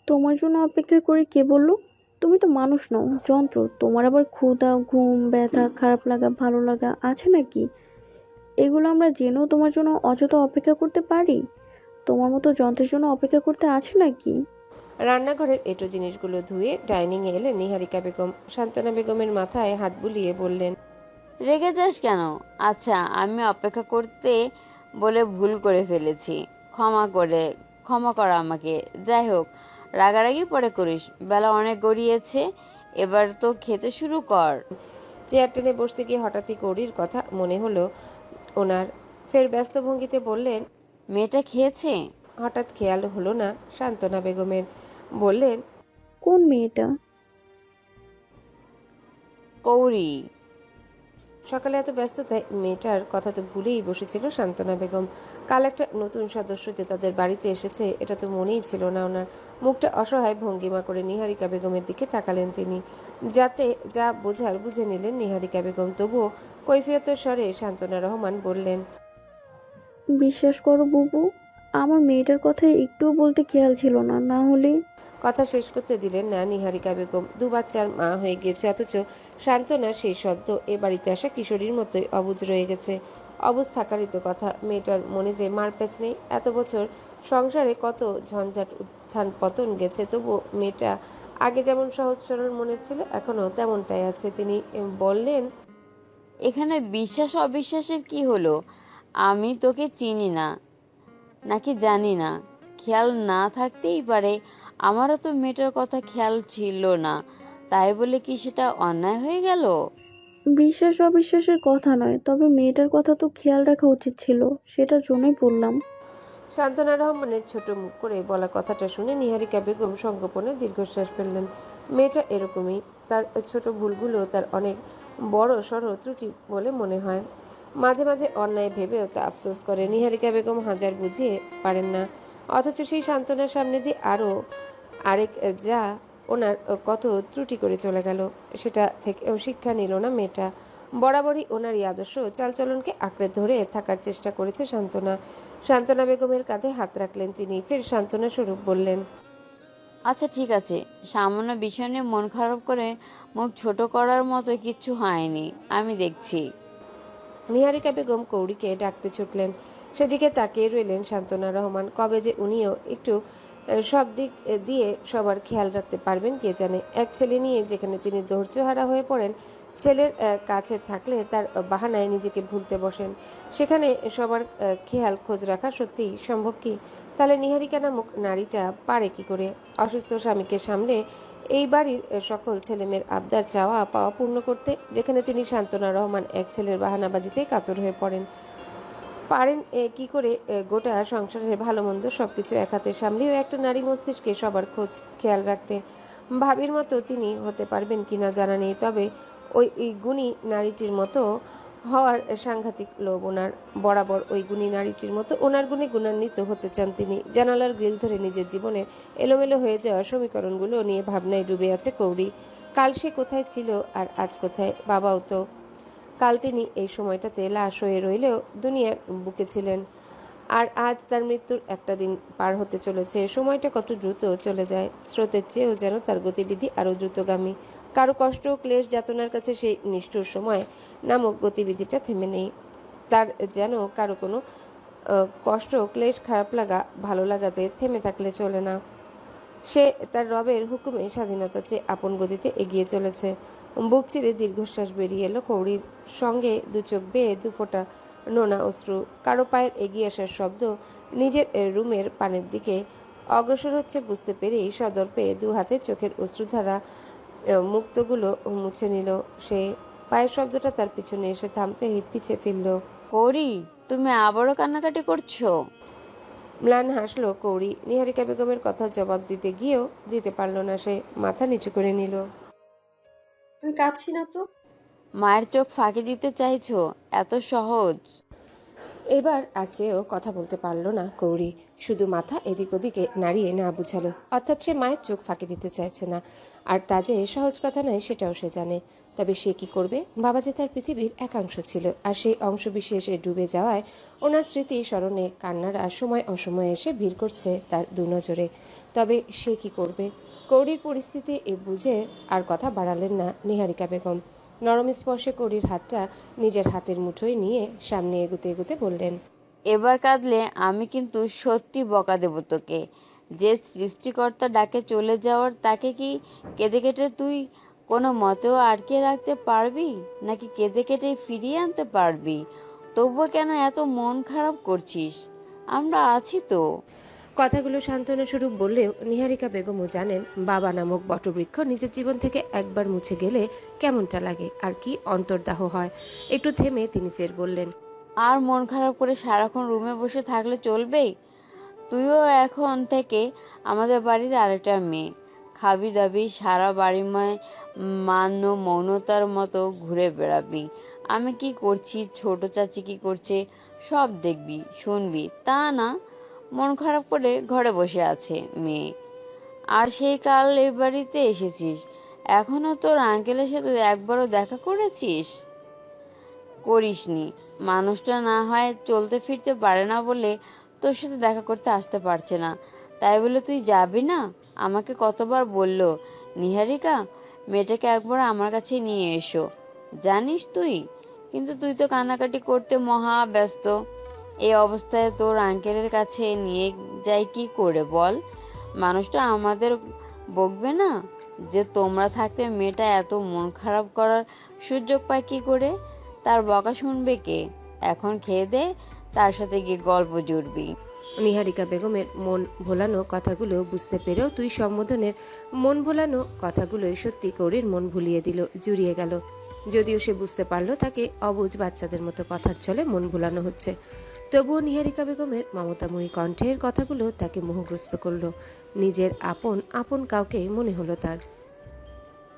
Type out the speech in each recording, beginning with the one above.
তোমার জন্য অপেক্ষা করে কে বলল? তুমি তো মানুষ নও, যন্ত্র। তোমার আবার ক্ষুধা, ঘুম, ব্যথা, খারাপ লাগা, ভালো লাগা আছে নাকি? এগুলো আমরা জেনেও তোমার জন্য অযথা অপেক্ষা করতে পারি? তোমার মতো যন্ত্রের জন্য অপেক্ষা করতে আছে নাকি? রান্নাঘরের এঁটো জিনিসগুলো ধুয়ে ডাইনিংয়ে এলেন নিহারিকা বেগম। সান্ত্বনা বেগমের মাথায় হাত বুলিয়ে বললেন, রেগে যাস কেন? আচ্ছা, আমি অপেক্ষা করতে বলে ভুল করে ফেলেছি। ক্ষমা কর আমাকে। যাই হোক, রাগারাগি পরে করিস। বেলা অনেক গড়িয়েছে, এবার তো খেতে শুরু কর। চেয়ার টেনে বসতে গিয়ে হঠাৎই কৌরির কথা মনে হলো ওনার। ফের ব্যস্ত ভঙ্গিতে বললেন, মেয়েটা খেয়েছে? হঠাৎ খেয়াল হলো না সান্ত্বনা বেগমের। বললেন, কোন মেয়েটা? কৌরি। সকালে এত ব্যস্ততায় মেয়েটার কথা তো ভুলেই বসেছিল সান্ত্বনা বেগম। কাল একটা নতুন সদস্য যে তাদের বাড়িতে এসেছে এটা তো মনেই ছিল না ওনার। মুখটা অসহায় ভঙ্গিমা করে নিহারিকা বেগমের দিকে তাকালেন তিনি। যাতে যা বোঝার বুঝে নিলেন নিহারিকা বেগম। তবুও কৈফিয়তের স্বরে সান্ত্বনা রহমান বললেন, বিশ্বাস করো বুবু, আমার মেয়েটার কথা একটুও বলতে খেয়াল ছিল না, না হলে। কথা শেষ করতে দিলেন না নিহারিকা বেগম। দু বাচ্চার মা হয়ে গিয়েছে, অথচ সান্ত্বনা সেই সদ্য এ বাড়িতে আসা কিশোরীর মতোই অবুঝ রয়ে গেছে। অবুঝ থাকারই তো কথা। মেয়েটার মনে যে মার প্যাচ নেই। এত বছর সংসারে কত ঝঞ্ঝাট উত্থান পতন গেছে, তবু মেয়েটা আগে যেমন সহজ সরল মনে ছিল এখনো তেমনটাই আছে। তিনি বললেন, এখানে বিশ্বাস অবিশ্বাসের কি হলো? আমি তোকে চিনি না নাকি জানি না, খেয়াল না থাকতেই পারে। আমারও তো মেয়েটার কথা খেয়াল ছিল না, তাই বলে কি সেটা অন্যায় হয়ে গেল? বিশ্বাস অবিশ্বাসের কথা নয়, তবে মেয়েটার কথা তো খেয়াল রাখা উচিত ছিল, সেটার জন্যই বললাম। সান্ত্বনা রহমানের ছোট মুখ করে বলা কথাটা শুনে নিহারিকা বেগম সংগোপনে দীর্ঘশ্বাস ফেললেন। মেয়েটা এরকমই। তার ছোট ভুলগুলো তার অনেক বড় সড় ত্রুটি বলে মনে হয়। মাঝে মাঝে অন্যায় ভেবেও তা আফসোস করে। নিহারিকা বেগম হাজার বুঝিয়ে পারেন না, অথচ সেই সান্ত্বনার সামনে দিয়ে আরও আরেক যা ওনার কত ত্রুটি করে চলে গেল, সেটা থেকেও শিক্ষা নিল না মেয়েটা। বরাবরই ওনারই আদর্শ চালচলনকে আঁকড়ে ধরে থাকার চেষ্টা করেছে সান্ত্বনা। সান্ত্বনা বেগমের কাঁধে হাত রাখলেন তিনি। ফের সান্ত্বনা স্বরূপ বললেন, আচ্ছা ঠিক আছে, সামান্য বিষয় নিয়ে মন খারাপ করে মুখ ছোট করার মতো কিচ্ছু হয়নি, আমি দেখছি। নিহারিকা বেগম কৌরিকে ডাকতে ছুটলেন। সেদিকে তাকিয়ে রইলেন সান্ত্বনা রহমান। কবে যে উনিও একটু সব দিক দিয়ে সবার খেয়াল রাখতে পারবেন কে জানে। এক ছেলে নিয়ে যেখানে তিনি ধৈর্যহারা হয়ে পড়েন, ছেলের কাছে থাকলে তার বাহানায় নিজেকে ভুলতে বসেন, সেখানে সবার খেয়াল খোঁজ রাখা সত্যিই সম্ভব কি? তাহলে নিহারিকা নামক নারীটা পারে কি করে? অসুস্থ স্বামীকে সামলে এই বাড়ির সকল ছেলেমেয়ের আবদার চাওয়া পাওয়া পূর্ণ করতে, যেখানে তিনি সান্ত্বনা রহমান এক ছেলের বাহানাবাজিতে কাতর হয়ে পড়েন। পারেন কি করে গোটা সংসারের ভালো মন্দ সবকিছু এক হাতে সামলেও একটা নারী মস্তিষ্কে সবার খোঁজ খেয়াল রাখতে ভাবির মতো তিনি হতে পারবেন কিনা জানা নেই। তবে ওই গুণী নারীটির মতো হওয়ার সাংঘাতিক লোভ ওনার। বরাবর ওই গুণী নারীটির মতো ওনার গুণে গুণান্বিত হতে চান তিনি। জানালার গ্রিল ধরে নিজের জীবনের এলোমেলো হয়ে যাওয়া সমীকরণগুলো নিয়ে ভাবনায় ডুবে আছে কৌরি। কাল সে কোথায় ছিল আর আজ কোথায়? বাবাও তো কাল তিনি এই সময়টাতে লাশ হয়ে রইলেও দুনিয়ার বুকে ছিলেন, আর আজ তার মৃত্যুর একটা দিন পার হতে চলেছে। সময়টা কত দ্রুত চলে যায়, স্রোতের চেয়েও যেন তার গতিবিধি আরও দ্রুতগামী। কারো কষ্ট ক্লেশ যাতনার কাছে সেই নিষ্ঠুর সময় নামক গতিবিধিটা থেমে নেই। তার যেন কারো কোনো কষ্ট ক্লেশ খারাপ লাগা ভালো লাগাতে থেমে থাকলে চলে না। সে তার রবের হুকুমে স্বাধীনতা চেয়ে আপন গতিতে এগিয়ে চলেছে। বুক চিরে দীর্ঘশ্বাস বেরিয়ে এলো কৌড়ির। সঙ্গে দু চোখ বেয়ে দু ফোঁটা নোনা অশ্রু। কারো পায়ের এগিয়ে আসার শব্দ নিজের রুমের পানের দিকে অগ্রসর হচ্ছে বুঝতে পেরেই সদর পেয়ে দু হাতে চোখের অশ্রুধারা মুক্তগুলো মুছে নিল সে। পায়ের শব্দটা তার পিছনে এসে থামতেই পিছে ফিরল। করি, তুমি আবারও কান্নাকাটি করছো? ম্লান হাসলো কৌরি। নিহারিকা বেগমের কথার জবাব দিতে গিয়েও দিতে পারল না সে। মাথা নিচু করে নিল। আমি কাঁদছি না তো। মায়ের চোখ ফাঁকি দিতে চাইছো? এত সহজ? এবার আর চেয়েও কথা বলতে পারল না কৌরি। শুধু মাথা এদিক ওদিকে নাড়িয়ে না বুঝালো। অর্থাৎ সে মায়ের চোখ ফাঁকি দিতে চাইছে না, আর তা যে সহজ কথা নয় সেটাও সে জানে। তবে সে কি করবে? বাবা যে তার পৃথিবীর একাংশ ছিল, আর সেই অংশ বিশেষে ডুবে যাওয়ায় ওনার স্মৃতি স্মরণে কান্নারা সময় অসময়ে এসে ভিড় করছে তার দুনজরে। তবে সে কি করবে? কৌড়ির পরিস্থিতি বুঝে আর কথা বাড়ালেন না নিহারিকা বেগম। নরম স্পর্শে কৌড়ির হাতটা নিজের হাতের মুঠোয় নিয়ে সামনে এগুতে এগুতে বললেন, এবার কাঁদলে আমি কিন্তু সত্যি বকা দেব তোকে। যে সৃষ্টিকর্তা ডাকে চলে যাওয়ার, তাকে কি কেঁদে কেটে তুই কোনো মতেও আটকে রাখতে পারবি, নাকি কেঁদে কেটে ফিরিয়ে আনতে পারবি? তবুও কেন এত মন খারাপ করছিস? আমরা আছি তো। কথাগুলো সান্ত্বনা স্বরূপ বললেও নিহারিকা বেগমও জানেন বাবা নামক বটবৃক্ষ নিজের জীবন থেকে একবার মুছে গেলে কেমনটা লাগে, আর কি অন্তর্দাহ হয়। একটু থেমে তিনি ফের বললেন, আর মন খারাপ করে সারাক্ষণ রুমে বসে থাকলে চলবে? তুইও এখন থেকে আমাদের বাড়ির আরেকটা মেয়ে। খাবি দাবি, সারা বাড়িময় মান্য মৌনতার মতো ঘুরে বেড়াবি। আমি কি করছি, ছোট চাচি কি করছে, সব দেখবি শুনবি। তা না, মন খারাপ করে ঘরে বসে আছে মেয়ে। আর সেই কাল এ বাড়িতে এসেছিস, এখনো তোর আঙ্কেলের সাথে একবারও দেখা করেছিস? করিসনি। মানুষটা না হয় চলতে ফিরতে পারে না বলে তোর সাথে দেখা করতে আসতে পারছে না, তাই বলে তুই যাবি না? আমাকে কতবার বললো, নিহারিকা, মেয়েটাকে একবার আমার কাছে নিয়ে এসো, জানিস তুই। কিন্তু তুই তো কান্নাকাটি করতে মহা ব্যস্ত। এই অবস্থায় তোর আঙ্কেলের কাছে নিয়ে যাই কি করে বল? মানুষটা আমাদের বকবে না যে তোমরা থাকতে মেয়েটা এত মন খারাপ করার সুযোগ পায় কি করে? তার বকা শুনবে কে? এখন খেয়ে দে, তার সাথে গিয়ে গল্প জুড়বি। নিহারিকা বেগমের মন ভোলানো কথাগুলো বুঝতে পেরেও তুই সম্বোধনের মন ভোলানো কথাগুলোই সত্যি কৌড়ির মন ভুলিয়ে দিল, জুড়িয়ে গেল। যদিও সে বুঝতে পারলো তাকে অবুঝ বাচ্চাদের মতো কথার ছলে মন ভুলানো হচ্ছে, তবুও নিহারিকা বেগমের মমতাময়ী কণ্ঠের কথাগুলো তাকে মোহগ্রস্ত করলো। নিজের আপন আপন কাউকে মনে হলো তার।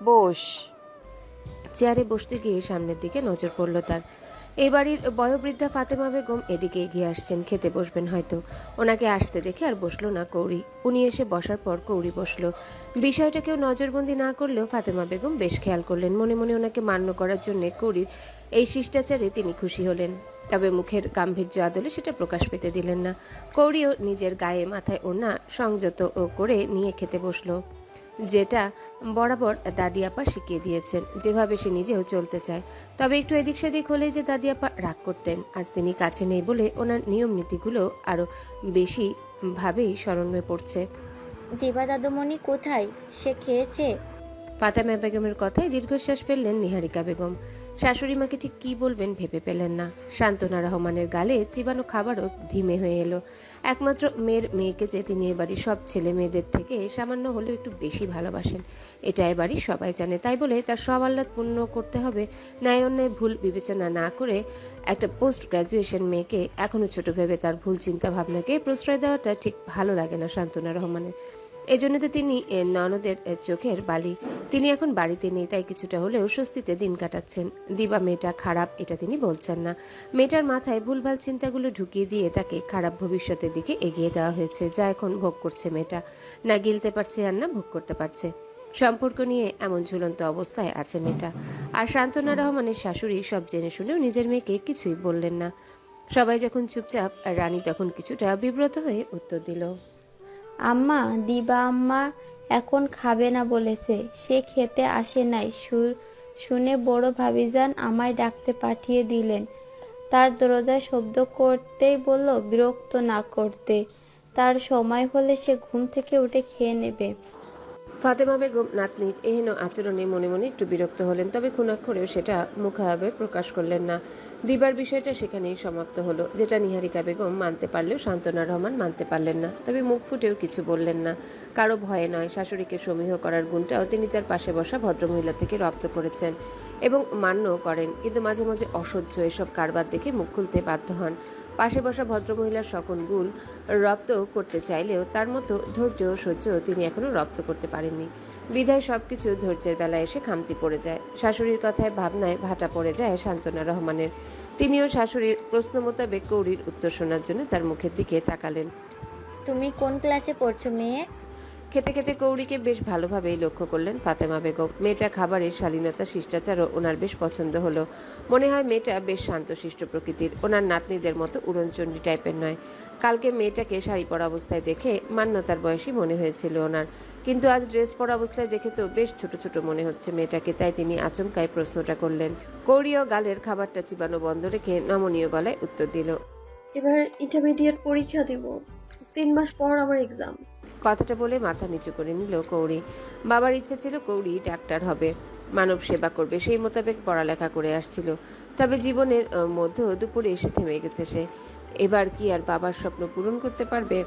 বস। চেয়ারে বসতে গিয়ে সামনের দিকে নজর পড়ল তার। এই বাড়ির বয়োবৃদ্ধা ফাতেমা বেগম এদিকে এগিয়ে আসছেন, খেতে বসবেন হয়তো। ওনাকে আসতে দেখে আর বসলো না কৌড়ি। উনি এসে বসার পর কৌড়ি বসলো। বিষয়টা কেউ নজরবন্দি না করলেও ফাতেমা বেগম বেশ খেয়াল করলেন। মনে মনে ওনাকে মান্য করার জন্য কৌড়ির এই শিষ্টাচারে তিনি খুশি হলেন, তবে মুখের গাম্ভীর্য আদলে সেটা প্রকাশ পেতে দিলেন না। কৌড়িও নিজের গায়ে মাথায় ওড়না সংযত করে নিয়ে খেতে বসলো, যেটা বরাবর দাদি আপা শিখিয়ে দিয়েছেন, যেভাবে সে নিজেও চলতে চায়। তবে একটু এদিক সেদিক হলেই যে দাদি আপা রাগ করতেন, আজ তিনি কাছে নেই বলে ওনার নিয়ম নীতিগুলো আরো বেশি ভাবেই স্মরণে পড়ছে। দিবা দাদুমণি কোথায়? সে খেয়েছে? ফাতেমা বেগমের কথায় দীর্ঘশ্বাস ফেললেন নিহারিকা বেগম। শাশুড়ি মাকে ঠিক কি বলবেন ভেবে পেলেন না। শান্তনা রহমানের গালে চিবানো খাবারও ধিমে হয়ে এলো। একমাত্র মেয়েকে যে তিনি এবাড়ির সব ছেলে মেয়েদের থেকে সামান্য হলেও একটু বেশি ভালোবাসেন, এটা এবাড়ির সবাই জানে। তাই বলে তার সব আহ্লাদ পূর্ণ করতে হবে ন্যায় অন্যায় ভুল বিবেচনা না করে একটা পোস্ট গ্রাজুয়েশন মেয়েকে এখনো ছোট ভেবে তার ভুল চিন্তা ভাবনাকে প্রশ্রয় দেওয়াটা ঠিক ভালো লাগে না শান্তনা রহমানের। এই জন্য তো তিনি ননদের চোখের বালি। তিনি এখন বাড়িতে নেই, তাই কিছুটা হলেও স্বস্তিতে দিন কাটাচ্ছেন। দিবা মেয়েটা খারাপ এটা তিনি বলছেন না। মেয়েটার মাথায় ভুলভাল চিন্তাগুলো ঢুকিয়ে দিয়ে তাকে খারাপ ভবিষ্যতের দিকে এগিয়ে দেওয়া হয়েছে, যা এখন ভোগ করছে মেয়েটা। না গিলতে পারছে আর না ভোগ করতে পারছে। সম্পর্ক নিয়ে এমন ঝুলন্ত অবস্থায় আছে মেয়েটা। আর শান্তনা রহমানের শাশুড়ি সব জেনে শুনেও নিজের মেয়েকে কিছুই বললেন না। সবাই যখন চুপচাপ, রানী তখন কিছুটা বিব্রত হয়ে উত্তর দিল, আম্মা, দিবা আম্মা এখন খাবে না বলেছে। সে খেতে আসে নাই। শুনে বড় ভাবিজান আমায় ডাকতে পাঠিয়ে দিলেন। তার দরজায় শব্দ করতেই বলল বিরক্ত না করতে, তার সময় হলে সে ঘুম থেকে উঠে খেয়ে নেবে। ফাতেমা বেগম নাতনির এহেন আচরণে মনে মনে একটু বিরক্ত হলেন, তবে খুনাক্ষরেও সেটা মুখাভাবে প্রকাশ করলেন না। দিবার বিষয়টা সেখানেই সমাপ্ত হলো, যেটা নিহারিকা বেগম মানতে পারলেও শান্তনা রহমান মানতে পারলেন না। তবে মুখ ফুটেও কিছু বললেন না, কারো ভয়ে নয়। শাশুড়িকে সমীহ করার গুণটাও তিনি তার পাশে বসা ভদ্রমহিলা থেকে রপ্ত করেছেন এবং মান্যও করেন, কিন্তু মাঝে মাঝে অসহ্য এসব কারবার দেখে মুখ খুলতে বাধ্য হন। পাশে বসা ভদ্রমহিলার সকল গুণ রপ্ত করতে চাইলেও তার মতো ধৈর্য সহ্য তিনি এখনো রপ্ত করতে পারেননি। বিধায় সবকিছু ধৈর্যের বেলায় এসে খামতি পড়ে যায়। শাশুড়ির কথায় ভাবনায় ভাটা পড়ে যায় শান্তনা রহমানের। তিনিও শাশুড়ির প্রশ্ন মোতাবেক কৌড়ির উত্তর শোনার জন্য তার মুখের দিকে তাকালেন। তুমি কোন ক্লাসে পড়ছো মেয়ে? খেতে খেতে কৌরিকে বেশ ভালোভাবেই লক্ষ্য করলেন ফাতেমা বেগম। মেয়েটা খাবারের শালীনতা শিষ্টাচারও ওনার বেশ পছন্দ হলো। মনে হয় মেয়েটা বেশ শান্তশিষ্ট প্রকৃতির, ওনার নাতনিদের মতো উড়নচণ্ডী টাইপের নয়। কালকে মেয়েটাকে শাড়ি পরা অবস্থায় দেখে মান্যতার বয়সী মনে হয়েছিল ওনার, কিন্তু আজ ড্রেস পরা অবস্থায় দেখে তো বেশ ছোট ছোট মনে হচ্ছে মেয়েটাকে। তাই তিনি আচমকায় প্রশ্নটা করলেন। কৌরিও গালের খাবারটা চিবানো বন্ধ রেখে নমনীয় গলায় উত্তর দিল, এবার ইন্টারমিডিয়েট পরীক্ষা দিব, 3 মাস পর আমার এক্সাম। কথাটা বলে মাথা নিচু করে নিল কৌরি। বাবার ইচ্ছা ছিল কৌরি ডাক্তার হবে, মানব সেবা করবে, সেই মোতাবেক পড়ালেখা করে আসছিল। তবে জীবনের মধ্য দুপুরে এসে থেমে গেছে সে। এবার কি আর বাবার স্বপ্ন পূরণ করতে পারবে?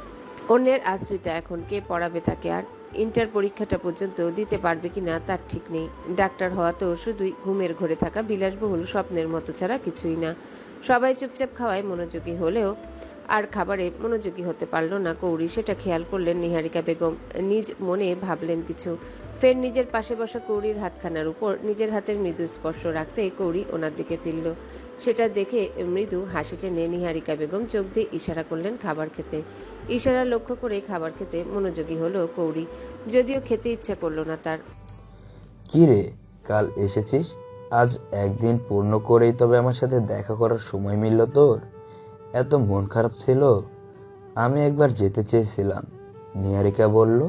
অন্যের আশ্রিতা এখন, কে পড়াবে তাকে? আর ইন্টার পরীক্ষাটা পর্যন্ত দিতে পারবে কিনা তার ঠিক নেই। ডাক্তার হওয়া তো শুধুই ঘুমের ঘরে থাকা বিলাসবহুল স্বপ্নের মতো ছাড়া কিছুই না। সবাই চুপচাপ খাওয়ায় মনোযোগী হলেও আর খাবারে মনোযোগী হতে পারল না কৌরি, সেটা খেয়াল করলেন নিহারিকা বেগম। নিজ মনে ভাবলেন কিছু, ফের নিজের পাশে বসা কৌরির হাতখানার উপর নিজের হাতের মৃদু স্পর্শ রাখতে কৌরি ওনার দিকে ফিরল। সেটা দেখে মৃদু হাসি টেনে নিহারিকা বেগম চোখ দিয়ে ইশারা করলেন খাবার খেতে। ইশারা লক্ষ্য করে খাবার খেতে মনোযোগী হলো কৌরি, যদিও খেতে ইচ্ছা করলো না তার। কি রে, কাল এসেছিস, আজ একদিন পূর্ণ করেই তবে আমার সাথে দেখা করার সময় মিলল তোর? এত মন খারাপ ছিল? আমি একবার যেতে চেয়েছিলাম, নিহারিকা বলল,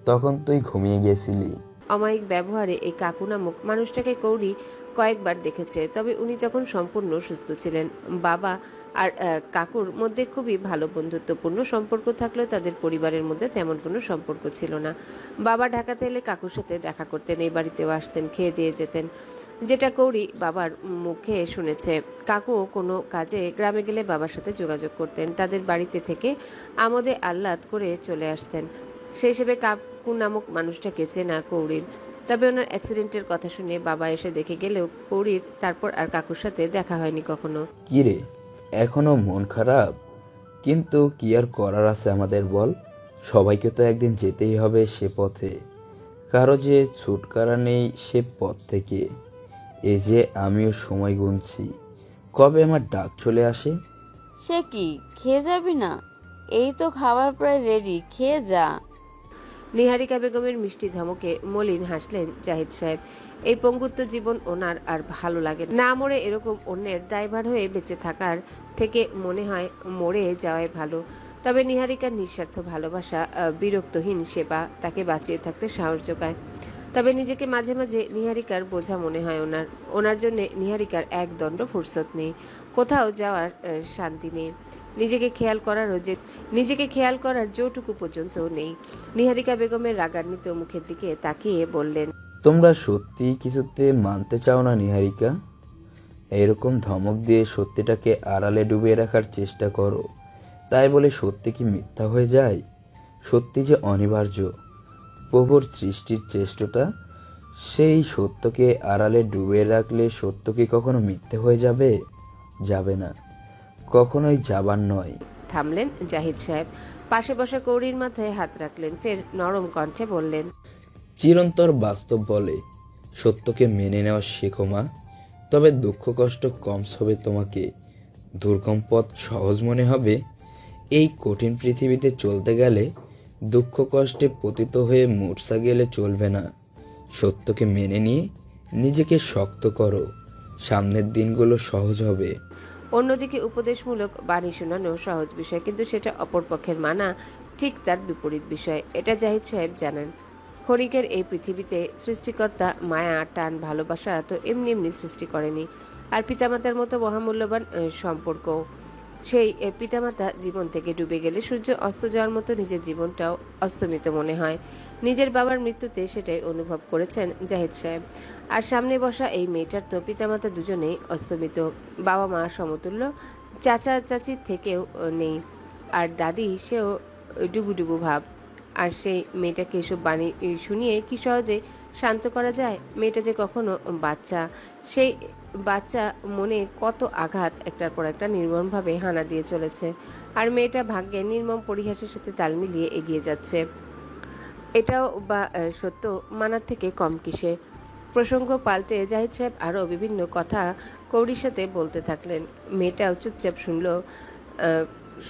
তখন তুই ঘুমিয়ে গেছিলি। অমায়িক ব্যবহারে এই কাকু নামক মানুষটাকে কৌরি কয়েকবার দেখেছে, তবে উনি তখন সম্পূর্ণ সুস্থ ছিলেন। বাবা আর কাকুর মধ্যে খুবই ভালো বন্ধুত্বপূর্ণ সম্পর্ক থাকলেও তাদের পরিবারের মধ্যে তেমন কোনো সম্পর্ক ছিল না। বাবা ঢাকাতে এলে কাকুর সাথে দেখা করতেন, এই বাড়িতেও আসতেন, খেয়ে দিয়ে যেতেন। যেটা কৌরি বাবার মুখে শুনেছে, কাকু কোনো কাজে গ্রামে গেলে বাবার সাথে যোগাযোগ করতেন, তাদের বাড়িতে থেকে আমোদে আহ্লাদ করে চলে আসতেন। সেই হিসেবে কাকু নামক মানুষটাকে চেনা কৌরির। তবে ওনার অ্যাক্সিডেন্টের কথা শুনে বাবা এসে দেখে গেলেও কৌরির তারপর আর কাকুর সাথে দেখা হয়নি কখনো। কি রে, এখনো মন খারাপ? কিন্তু কি আর করার আছে আমাদের বল, সবাইকে তো একদিন যেতেই হবে সে পথে, কারো যে ছুটকারা নেই সে পথ থেকে। এই যে আমিও সময় গুনছি, কবে আমার ডাক চলে আসে। সে কি, খেয়ে যাবি না? এই তো খাবার প্রায় রেডি, খেয়ে যা। নিহারিকা বেগমের মিষ্টি ধমকে মলিন হাসলেন জাহিদ সাহেব। এই পঙ্গুত্ব জীবন ওনার আর ভালো লাগে না। মরে এরকম অন্যের দায়ভার হয়ে বেঁচে থাকার থেকে মনে হয় মরে যাওয়াই ভালো। তবে নিহারিকার নিঃস্বার্থ ভালোবাসা, বিরক্তহীন সেবা তাকে বাঁচিয়ে থাকতে সাহস যোগায়। তবে নিজেকে মাঝে মাঝে নিহারিকার বোঝা মনে হয় ওনার জন্য নিহারিকার এক দণ্ড ফুরসত নেই, কোথাও যাওয়ার শান্তি নেই, নিজেকে খেয়াল করার জোটুকু পর্যন্ত নেই। নিহারিকা বেগমের রাগান্বিত মুখের দিকে তাকিয়ে বললেন, তোমরা সত্যি কিছুতে মানতে চাও না নিহারিকা? এরকম ধমক দিয়ে সত্যিটাকে আড়ালে ডুবিয়ে রাখার চেষ্টা করো, তাই বলে সত্যি কি মিথ্যা হয়ে যায়? সত্যি যে অনিবার্য, প্রভুর সৃষ্টির চেষ্টাটা, সেই সত্যকে আড়ালে ডুবিয়ে রাখলে সত্য কি কখনো মিথ্যে হয়ে যাবে? যাবে না, কখনোই যাবার নয়। থামলেন জাহিদ সাহেব, পাশে বসা কৌরির মাথায় হাত রাখলেন, ফের নরম কণ্ঠে বললেন, চিরন্তর বাস্তব বলে সত্যকে মেনে নেওয়া শেখো মা, তবে দুঃখ কষ্ট কম হবে তোমাকে, দুর্গম পথ সহজ মনে হবে। এই কঠিন পৃথিবীতে চলতে গেলে দুঃখ কষ্টে পতিত হয়ে মূর্ছা গেলে চলবে না। সত্যকে মেনে নিয়ে নিজেকে শক্ত করো, সামনের দিনগুলো সহজ হবে। অন্যদিকে উপদেশমূলক বাণী শোনানো সহজ বিষয়, কিন্তু সেটা অপরপক্ষের মানা ঠিক তার বিপরীত বিষয়। এটা জাহিদ সাহেব জানেন। ক্ষণিকের এই পৃথিবীতে সৃষ্টিকর্তা মায়া, টান, ভালোবাসা তো এমনি এমনি সৃষ্টি করেনি। আর পিতামাতার মতো মহামূল্যবান সম্পর্ক, সেই পিতামাতা জীবন থেকে ডুবে গেলে সূর্য অস্ত যাওয়ার মতো নিজের জীবনটাও অস্তমিত মনে হয়। নিজের বাবার মৃত্যুতে সেটাই অনুভব করেছেন জাহিদ সাহেব। আর সামনে বসা এই মেয়েটার তো পিতামাতা দুজনেই অস্তমিত, বাবা মা সমতুল্য, চাচা চাচির থেকেও নেই, আর দাদি সেও ডুবুডুবু ভাব। আর সেই মেয়েটাকে এসব বাণী শুনিয়ে কি সহজে শান্ত করা যায়? মেয়েটা যে কখনো বাচ্চা, সেই বাচ্চা মনে কত আঘাত একটার পর একটা নির্মমভাবে হানা দিয়ে চলেছে, আর মেয়েটা ভাগ্যে নির্মম পরিহাসের সাথে তাল মিলিয়ে এগিয়ে যাচ্ছে। এটাও বা সত্য মানার থেকে কম কিসে? প্রসঙ্গ পাল্টে জাহিদ সাহেব আরও বিভিন্ন কথা কৌরির সাথে বলতে থাকলেন। মেয়েটাও চুপচাপ শুনল,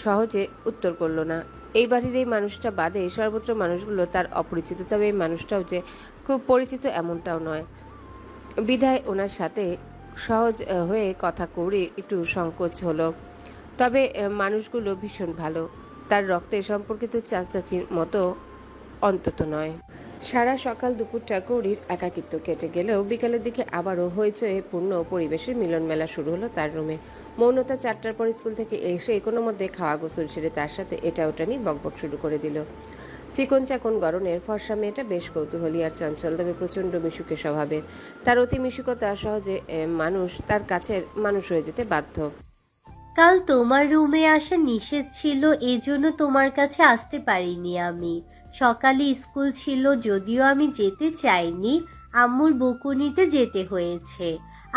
সহজে উত্তর করল না। এই বাড়ির এই মানুষটা বাদে সর্বত্র মানুষগুলো তার অপরিচিত, তবে এই মানুষটাও যে খুব পরিচিত এমনটাও নয়। বিধায় ওনার সাথে সহজ হয়ে কথা কৌড়ির একটু সংকোচ হলো। তবে মানুষগুলো ভীষণ ভালো, তার রক্তে সম্পর্কিত চাচাচির মতো অন্তত নয়। সারা সকাল দুপুরটা কৌড়ির একাকিত্ব কেটে গেলেও বিকালের দিকে আবারও হইচয়ে পূর্ণ পরিবেশের মিলন মেলা শুরু হলো তার রুমে। মৌনতা 4টার পর স্কুল থেকে এসে কোনো মধ্যে খাওয়া গোসল সেরে তার সাথে এটা ওটা নিয়ে বকবক শুরু করে দিল। চিকন চাকন গরনের ফর্সা মেয়েটা বেশ কৌতূহলী আর চঞ্চল, তবে প্রচণ্ড মিশুকে স্বভাবের। তার অতি মিশুকতা সহজে মানুষ তার কাছের মানুষ হয়ে যেতে বাধ্য। কাল তোমার রুমে আসা নিষেধ ছিল, এজন্য তোমার কাছে আসতে পারিনি আমি। সকালে স্কুল ছিল, যদিও আমি যেতে চাইনি, আম্মুর বকুনিতে যেতে হয়েছে।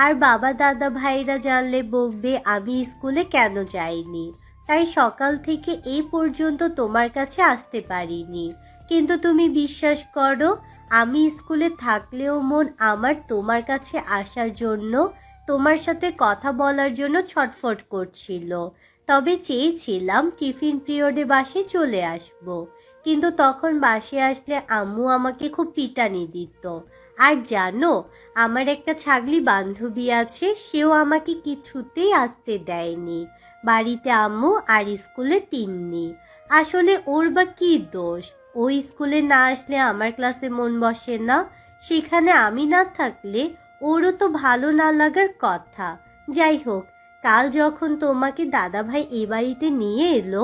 আর বাবা দাদা ভাইরা জানলে বকবে আমি স্কুলে কেন যাইনি, তাই সকাল থেকে এই পর্যন্ত তোমার কাছে আসতে পারিনি। কিন্তু তুমি বিশ্বাস করো, আমি স্কুলে থাকলেও মন আমার তোমার কাছে আসার জন্য, তোমার সাথে কথা বলার জন্য ছটফট করছিল। তবে চেয়েছিলাম টিফিন পিরিয়ডে বাসে চলে আসব, কিন্তু তখন বাসে আসলে আম্মু আমাকে খুব পিটানি দিত। আর জানো, আমার একটা ছাগলি বান্ধবী আছে, সেও আমাকে কিছুতেই আসতে দেয়নি। বাড়িতে আম্মু আর স্কুলে তিন্নি। আসলে ওর বা কি দোষ? ও স্কুলে না আসলে আমার ক্লাসে মন বসে না, সেখানে আমি না থাকলে ওরও তো ভালো না লাগার কথা। যাই হোক, কাল যখন তোমাকে দাদাভাই এ বাড়িতে নিয়ে এলো,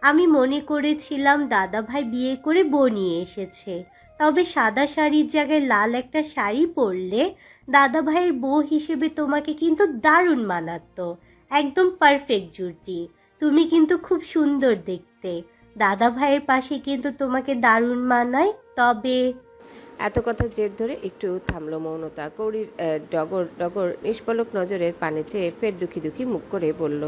আমি মনে করেছিলাম দাদাভাই বিয়ে করে বউ নিয়ে এসেছে। তবে সাদা শাড়ির জায়গায় লাল একটা শাড়ি পরলে দাদাভাইয়ের বউ হিসেবে তোমাকে কিন্তু দারুণ মানাতো। একদম পারফেক্ট জুটি। তুমি কিন্তু খুব সুন্দর দেখতে। দাদাভাইয়ের পাশে কিন্তু তোমাকে দারুণ মানায়। তবে এত কথা জের ধরে একটু থামলো মৌনতা। কৌড়ির ডগর ডগর নিষ্পলক নজরের পানে চেয়ে ফের দুঃখী দুঃখী মুখ করে বলল,